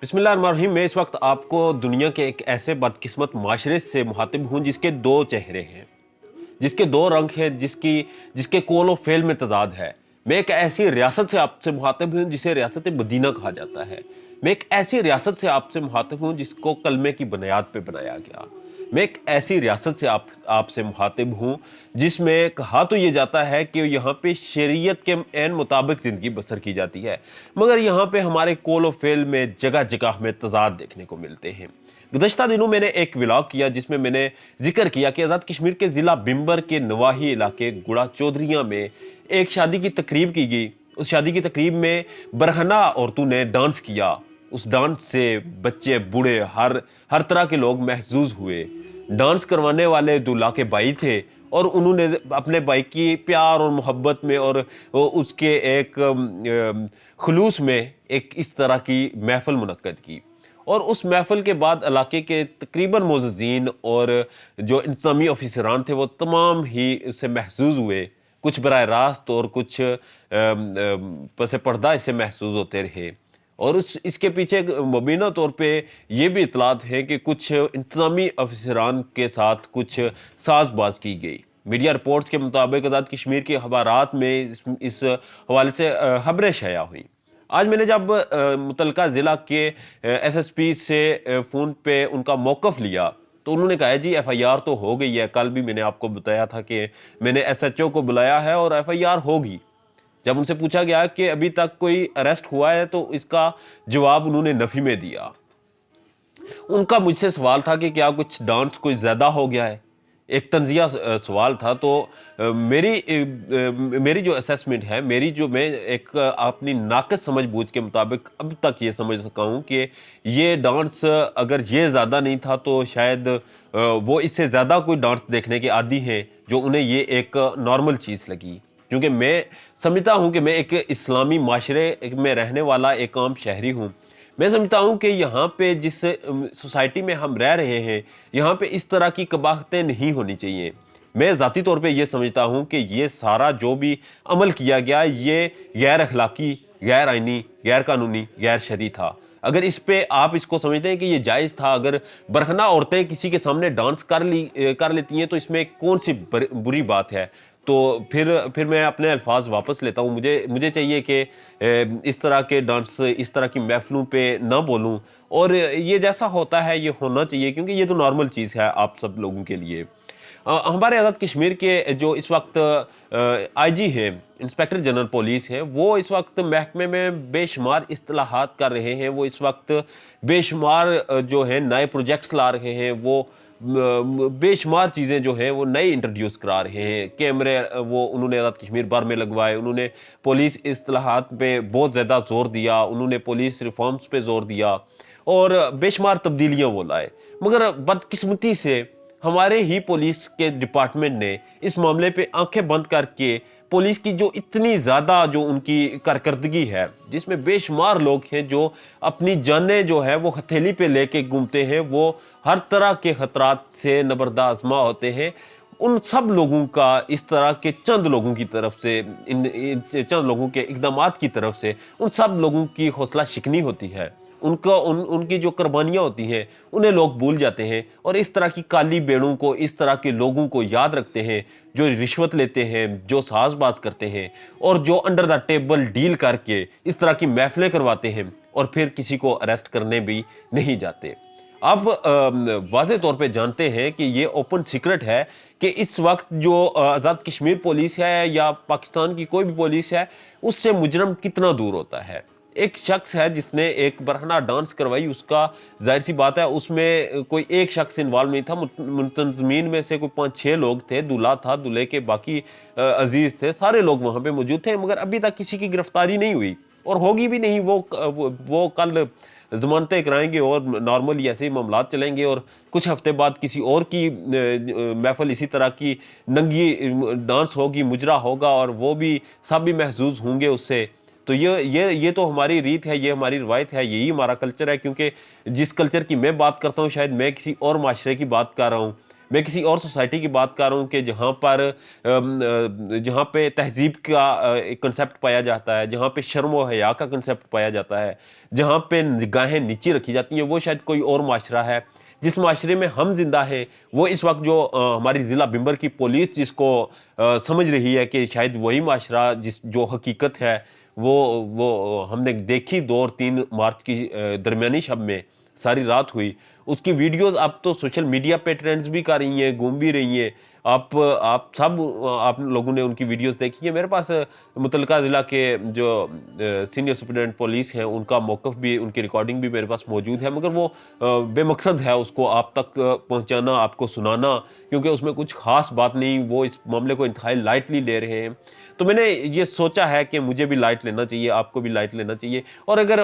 بسم اللہ الرحمن الرحیم۔ میں اس وقت آپ کو دنیا کے ایک ایسے بدقسمت معاشرے سے مخاطب ہوں جس کے دو چہرے ہیں، جس کے دو رنگ ہیں، جس کے قول و فعل میں تضاد ہے۔ میں ایک ایسی ریاست سے آپ سے مخاطب ہوں جسے ریاست مدینہ کہا جاتا ہے۔ میں ایک ایسی ریاست سے آپ سے مخاطب ہوں جس کو کلمے کی بنیاد پہ بنایا گیا۔ میں ایک ایسی ریاست سے آپ سے مخاطب ہوں جس میں کہا تو یہ جاتا ہے کہ یہاں پہ شریعت کے عین مطابق زندگی بسر کی جاتی ہے، مگر یہاں پہ ہمارے قول و فعل میں جگہ جگہ ہمیں تضاد دیکھنے کو ملتے ہیں۔ گزشتہ دنوں میں نے ایک ولاگ کیا جس میں نے ذکر کیا کہ آزاد کشمیر کے ضلع بمبر کے نواحی علاقے گڑا چودھریاں میں ایک شادی کی تقریب کی گئی۔ اس شادی کی تقریب میں برہنہ عورتوں نے ڈانس کیا۔ اس ڈانس سے بچے بوڑھے ہر طرح کے لوگ محظوظ ہوئے۔ ڈانس کروانے والے دولہا کے بھائی تھے اور انہوں نے اپنے بھائی کی پیار اور محبت میں اور اس کے ایک خلوص میں ایک اس طرح کی محفل منعقد کی، اور اس محفل کے بعد علاقے کے تقریباً معززین اور جو انتظامی افسران تھے وہ تمام ہی اس سے محظوظ ہوئے۔ کچھ براہ راست اور کچھ پس پردہ اس سے محظوظ ہوتے رہے، اور اس کے پیچھے مبینہ طور پہ یہ بھی اطلاعات ہے کہ کچھ انتظامی افسران کے ساتھ کچھ ساز باز کی گئی۔ میڈیا رپورٹس کے مطابق آزاد کشمیر کے اخبارات میں اس حوالے سے خبریں شائع ہوئیں۔ آج میں نے جب متعلقہ ضلع کے ایس ایس پی سے فون پہ ان کا موقف لیا تو انہوں نے کہا جی ایف آئی آر تو ہو گئی ہے۔ کل بھی میں نے آپ کو بتایا تھا کہ میں نے ایس ایچ او کو بلایا ہے اور ایف آئی آر ہوگی۔ جب ان سے پوچھا گیا کہ ابھی تک کوئی اریسٹ ہوا ہے تو اس کا جواب انہوں نے نفی میں دیا۔ ان کا مجھ سے سوال تھا کہ کیا کچھ ڈانس کوئی زیادہ ہو گیا ہے، ایک تنزیہ سوال تھا۔ تو میری جو اسیسمنٹ ہے، میں ایک اپنی ناقص سمجھ بوجھ کے مطابق اب تک یہ سمجھ سکا ہوں کہ یہ ڈانس اگر یہ زیادہ نہیں تھا تو شاید وہ اس سے زیادہ کوئی ڈانس دیکھنے کے عادی ہیں جو انہیں یہ ایک نارمل چیز لگی۔ کیونکہ میں سمجھتا ہوں کہ میں ایک اسلامی معاشرے میں رہنے والا ایک عام شہری ہوں۔ میں سمجھتا ہوں کہ یہاں پہ جس سوسائٹی میں ہم رہ رہے ہیں یہاں پہ اس طرح کی قباحتیں نہیں ہونی چاہیے۔ میں ذاتی طور پہ یہ سمجھتا ہوں کہ یہ سارا جو بھی عمل کیا گیا یہ غیر اخلاقی، غیر آئینی، غیر قانونی، غیر شرعی تھا۔ اگر اس پہ آپ اس کو سمجھتے ہیں کہ یہ جائز تھا، اگر برہنہ عورتیں کسی کے سامنے ڈانس کر لیتی ہیں تو اس میں کون سی بری بات ہے؟ تو پھر میں اپنے الفاظ واپس لیتا ہوں۔ مجھے چاہیے کہ اس طرح کے ڈانس، اس طرح کی محفلوں پہ نہ بولوں، اور یہ جیسا ہوتا ہے یہ ہونا چاہیے کیونکہ یہ تو نارمل چیز ہے آپ سب لوگوں کے لیے۔ ہمارے آزاد کشمیر کے جو اس وقت آئی جی ہیں، انسپیکٹر جنرل پولیس ہیں، وہ اس وقت محکمے میں بے شمار اصطلاحات کر رہے ہیں۔ وہ اس وقت بے شمار جو ہے نئے پروجیکٹس لا رہے ہیں، وہ بے شمار چیزیں جو ہیں وہ نئے انٹروڈیوس کرا رہے ہیں۔ کیمرے وہ انہوں نے آزاد کشمیر بھر میں لگوائے، انہوں نے پولیس اصطلاحات پہ بہت زیادہ زور دیا، انہوں نے پولیس ریفارمز پہ زور دیا اور بے شمار تبدیلیاں وہ لائے۔ مگر بدقسمتی سے ہمارے ہی پولیس کے ڈپارٹمنٹ نے اس معاملے پہ آنکھیں بند کر کے پولیس کی جو اتنی زیادہ جو ان کی کارکردگی ہے، جس میں بے شمار لوگ ہیں جو اپنی جانیں جو ہے وہ ہتھیلی پہ لے کے گھومتے ہیں، وہ ہر طرح کے خطرات سے نبردآزما ہوتے ہیں، ان سب لوگوں کا اس طرح کے چند لوگوں کی طرف سے، چند لوگوں کے اقدامات کی طرف سے ان سب لوگوں کی حوصلہ شکنی ہوتی ہے۔ ان کی جو قربانیاں ہوتی ہیں انہیں لوگ بھول جاتے ہیں، اور اس طرح کی کالی بیڑوں کو، اس طرح کے لوگوں کو یاد رکھتے ہیں جو رشوت لیتے ہیں، جو ساز باز کرتے ہیں اور جو انڈر دا ٹیبل ڈیل کر کے اس طرح کی محفلیں کرواتے ہیں اور پھر کسی کو اریسٹ کرنے بھی نہیں جاتے۔ اب واضح طور پہ جانتے ہیں کہ یہ اوپن سیکرٹ ہے کہ اس وقت جو آزاد کشمیر پولیس ہے یا پاکستان کی کوئی بھی پولیس ہے اس سے مجرم کتنا دور ہوتا ہے۔ ایک شخص ہے جس نے ایک برہنہ ڈانس کروائی، اس کا ظاہر سی بات ہے اس میں کوئی ایک شخص انوالو نہیں تھا، منتظمین میں سے کوئی 5-6 لوگ تھے، دولہا تھا، دولہے کے باقی عزیز تھے، سارے لوگ وہاں پہ موجود تھے، مگر ابھی تک کسی کی گرفتاری نہیں ہوئی اور ہوگی بھی نہیں۔ وہ کل ضمانتیں کرائیں گے اور نارملی ایسے ہی معاملات چلیں گے، اور کچھ ہفتے بعد کسی اور کی محفل اسی طرح کی ننگی ڈانس ہوگی، مجرا ہوگا، اور وہ بھی سب بھی محظوظ ہوں گے اس سے۔ تو یہ تو ہماری ریت ہے، یہ ہماری روایت ہے، یہی ہمارا کلچر ہے۔ کیونکہ جس کلچر کی میں بات کرتا ہوں شاید میں کسی اور معاشرے کی بات کر رہا ہوں۔ میں کسی اور سوسائٹی کی بات کر رہا ہوں کہ جہاں پہ تہذیب کا ایک کنسیپٹ پایا جاتا ہے، جہاں پہ شرم و حیا کا کنسیپٹ پایا جاتا ہے، جہاں پہ نگاہیں نیچی رکھی جاتی ہیں، وہ شاید کوئی اور معاشرہ ہے۔ جس معاشرے میں ہم زندہ ہیں وہ اس وقت جو ہماری ضلع بمبر کی پولیس جس کو سمجھ رہی ہے کہ شاید وہی معاشرہ جو حقیقت ہے، وہ ہم نے دیکھی 2 اور 3 مارچ کی درمیانی شب میں ساری رات ہوئی، اس کی ویڈیوز اب تو سوشل میڈیا پہ ٹرینڈز بھی کر رہی ہیں، گھوم بھی رہی ہیں۔ آپ لوگوں نے ان کی ویڈیوز دیکھی ہیں۔ میرے پاس متعلقہ ضلع کے جو سینئر سپرنٹینڈنٹ پولیس ہیں ان کا موقف بھی، ان کی ریکارڈنگ بھی میرے پاس موجود ہے، مگر وہ بے مقصد ہے اس کو آپ تک پہنچانا، آپ کو سنانا، کیونکہ اس میں کچھ خاص بات نہیں، وہ اس معاملے کو انتہائی لائٹلی لے رہے ہیں۔ تو میں نے یہ سوچا ہے کہ مجھے بھی لائٹ لینا چاہیے، آپ کو بھی لائٹ لینا چاہیے، اور اگر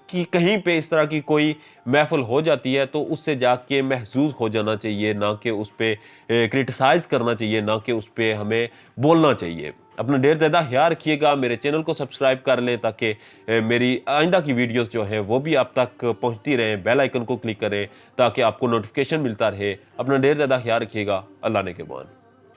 کہیں پہ اس طرح کی کوئی محفل ہو جاتی ہے تو اس سے جا کے محظوظ ہو جانا چاہیے، نہ کہ اس پہ کرٹیسائز کرنا چاہیے، نہ کہ اس پہ ہمیں بولنا چاہیے۔ اپنا ڈیر زیادہ خیال رکھیے گا، میرے چینل کو سبسکرائب کر لیں تاکہ میری آئندہ کی ویڈیوز جو ہیں وہ بھی آپ تک پہنچتی رہیں، بیل آئیکن کو کلک کریں تاکہ آپ کو نوٹیفیکیشن ملتا رہے۔ اپنا ڈیر زیادہ خیال رکھیے گا، اللہ نے کے بان۔